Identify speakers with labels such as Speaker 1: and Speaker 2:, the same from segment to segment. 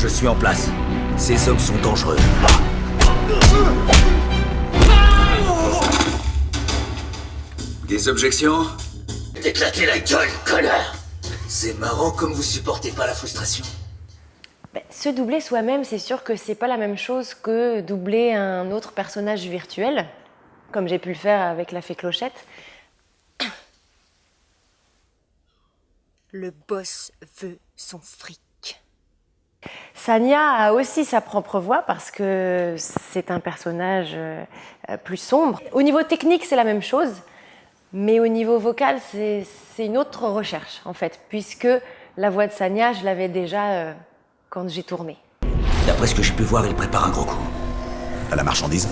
Speaker 1: Je suis en place. Ces hommes sont dangereux. Des objections? T'éclater la gueule, connard! C'est marrant comme vous supportez pas la frustration.
Speaker 2: Se doubler soi-même, c'est sûr que c'est pas la même chose que doubler un autre personnage virtuel, comme j'ai pu le faire avec la fée Clochette.
Speaker 3: Le boss veut son fric.
Speaker 2: Sania a aussi sa propre voix parce que c'est un personnage plus sombre. Au niveau technique, c'est la même chose, mais au niveau vocal, c'est une autre recherche en fait, puisque la voix de Sania, je l'avais déjà quand j'ai tourné.
Speaker 1: D'après ce que j'ai pu voir, il prépare un gros coup.
Speaker 4: À la marchandise?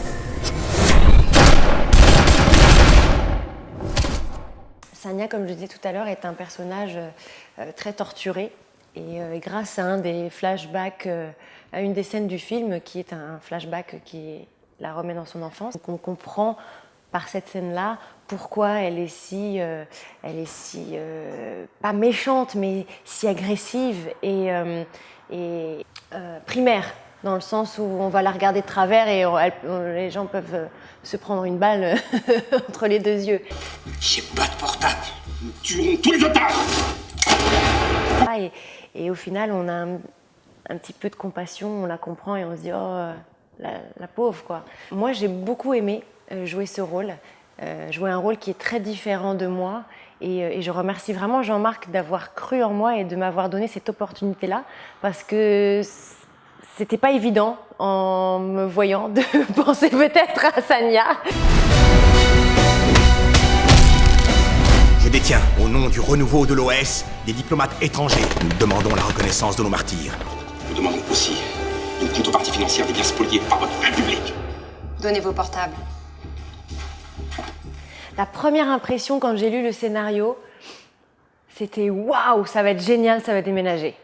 Speaker 2: Sania, comme je disais tout à l'heure, est un personnage très torturé. Et grâce à un des flashbacks, à une des scènes du film, qui est un flashback qui la remet dans son enfance, donc on comprend par cette scène-là pourquoi elle est si pas méchante, mais si agressive et primaire, dans le sens où on va la regarder de travers et les gens peuvent se prendre une balle entre les deux yeux.
Speaker 5: J'ai pas de portable. Nous tuerons tous les otages.
Speaker 2: Et au final, on a un petit peu de compassion, on la comprend et on se dit « Oh, la pauvre, quoi ». Moi, j'ai beaucoup aimé jouer ce rôle, jouer un rôle qui est très différent de moi. Et je remercie vraiment Jean-Marc d'avoir cru en moi et de m'avoir donné cette opportunité-là, parce que c'était pas évident, en me voyant, de penser peut-être à Sania.
Speaker 4: Je détiens, au nom du renouveau de l'OS, des diplomates étrangers. Nous demandons la reconnaissance de nos martyrs.
Speaker 5: Nous demandons aussi une contrepartie financière des biens spoliés par votre République.
Speaker 3: Donnez vos portables.
Speaker 2: La première impression quand j'ai lu le scénario, c'était « Waouh, ça va être génial, ça va déménager ».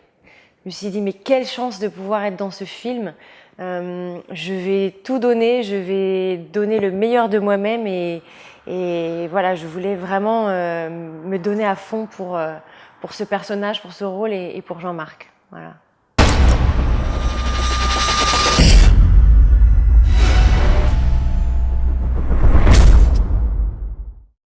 Speaker 2: Je me suis dit « Mais quelle chance de pouvoir être dans ce film ». Je vais tout donner, je vais donner le meilleur de moi-même et voilà, je voulais vraiment me donner à fond pour ce personnage, pour ce rôle et pour Jean-Marc. Voilà.